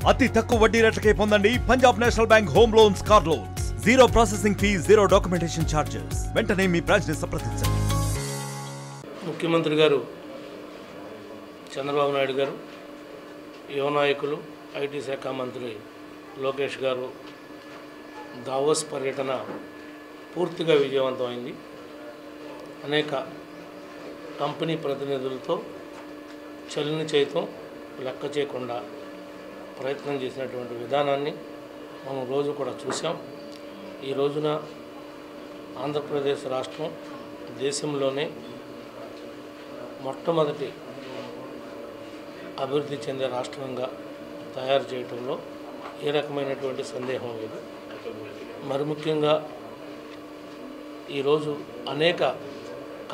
అతి తక్కువ వడ్డీ రేట్లకే పొందండి Punjab national bank home loans, car loans. Zero processing fee, zero documentation charges. వెంటనే మీ బ్రాంచ్ ని సంప్రదించండి. ముఖ్యమంత్రి గారు చంద్రబాబు నాయుడు గారు, యువ నాయకులు, ఐటీ శాఖ మంత్రి లోకేష్ గారు దావోస్ పర్యటన పూర్తిగా విజయవంతమైంది. అనేక కంపెనీ ప్రతినిధులతో చలిని చేయటం లెక్క చేయకుండా ప్రయత్నం చేసినటువంటి విధానాన్ని మనం రోజు కూడా చూసాం. ఈ రోజున ఆంధ్రప్రదేశ్ రాష్ట్రం దేశంలోనే మొట్టమొదటి అభివృద్ధి చెందే రాష్ట్రంగా తయారు చేయడంలో ఏ రకమైనటువంటి సందేహం లేదు. మరి ముఖ్యంగా ఈరోజు అనేక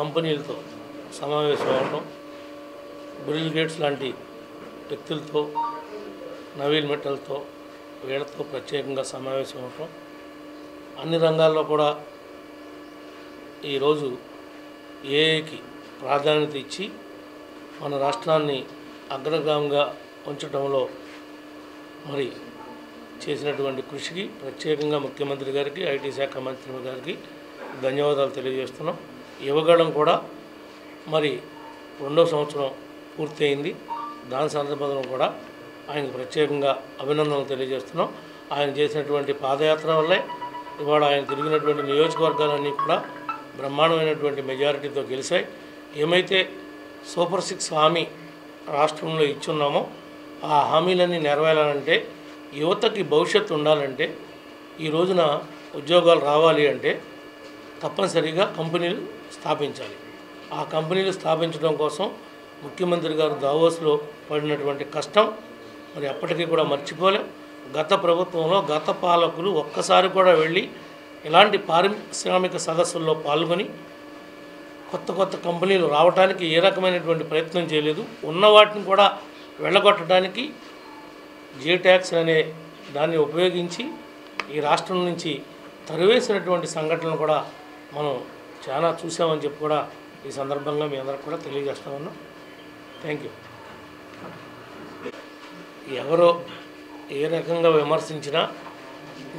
కంపెనీలతో సమావేశం అవ్వడం, బిల్ గేట్స్ లాంటి వ్యక్తులతో, నవీన్ మిట్టల్తో, వీళ్ళతో ప్రత్యేకంగా సమావేశం అవ్వటం, అన్ని రంగాల్లో కూడా ఈరోజు ఏఐకి ప్రాధాన్యత ఇచ్చి మన రాష్ట్రాన్ని అగ్రగామిగా ఉంచడంలో మరి చేసినటువంటి కృషికి ప్రత్యేకంగా ముఖ్యమంత్రి గారికి, ఐటీ శాఖ మంత్రి గారికి ధన్యవాదాలు తెలియజేస్తున్నాం. యువగళం కూడా మరి 2వ సంవత్సరం పూర్తి అయింది. దాని సందర్భంలో కూడా ఆయనకు ప్రత్యేకంగా అభినందనలు తెలియజేస్తున్నాం. ఆయన చేసినటువంటి పాదయాత్ర వల్లే ఇవాళ ఆయన తిరిగినటువంటి నియోజకవర్గాలన్నీ కూడా బ్రహ్మాండమైనటువంటి మెజారిటీతో గెలిచాయి. ఏమైతే సూపర్ 6 హామీ రాష్ట్రంలో ఇచ్చున్నామో ఆ హామీలన్నీ నెరవేరాలంటే, యువతకి భవిష్యత్తు ఉండాలంటే, ఈ రోజున ఉద్యోగాలు రావాలి అంటే తప్పనిసరిగా కంపెనీలు స్థాపించాలి. ఆ కంపెనీలు స్థాపించడం కోసం ముఖ్యమంత్రి గారు దావోస్లో పడినటువంటి కష్టం మరి అప్పటికీ కూడా మర్చిపోలేం. గత ప్రభుత్వంలో గత పాలకులు ఒక్కసారి కూడా వెళ్ళి ఇలాంటి పారిశ్రామిక సదస్సుల్లో పాల్గొని కొత్త కంపెనీలు రావడానికి ఏ రకమైనటువంటి ప్రయత్నం చేయలేదు. ఉన్న వాటిని కూడా వెళ్ళగొట్టడానికి జే ట్యాక్స్ అనే దాన్ని ఉపయోగించి ఈ రాష్ట్రం నుంచి తరివేసినటువంటి సంఘటనలు కూడా మనం చాలా చూసామని చెప్పి కూడా ఈ సందర్భంగా మీ అందరికి కూడా తెలియజేస్తా ఉన్నాం. Thank you. ఎవరో ఏ రకంగా విమర్శించినా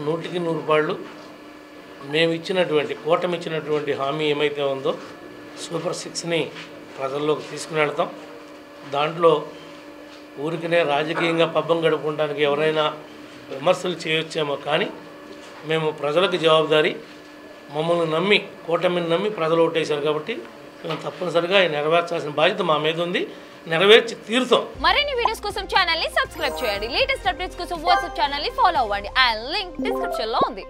100కి 100 పాళ్ళు మేము ఇచ్చినటువంటి కూటమి ఇచ్చినటువంటి హామీ ఏమైతే ఉందో సూపర్ 6ని ప్రజల్లోకి తీసుకుని వెళ్తాం. దాంట్లో ఊరికనే రాజకీయంగా పబ్బం గడుపుకోవడానికి ఎవరైనా విమర్శలు చేయొచ్చేమో, కానీ మేము ప్రజలకు జవాబుదారీ, మమ్మల్ని నమ్మి కూటమిని నమ్మి ప్రజలు ఓటేశారు కాబట్టి మేము తప్పనిసరిగా నెరవేర్చాల్సిన బాధ్యత మా మీద ఉంది. నెరవేర్చి తీరుతాం. మరిన్ని వీడియోస్ కోసం ఛానల్ ని సబ్స్క్రైబ్ చేయండి. లేటెస్ట్ అప్డేట్స్ కోసం వాట్సాప్ ఛానల్ ని ఫాలో అవ్వండి. ఆ లింక్ డిస్క్రిప్షన్ లో ఉంది.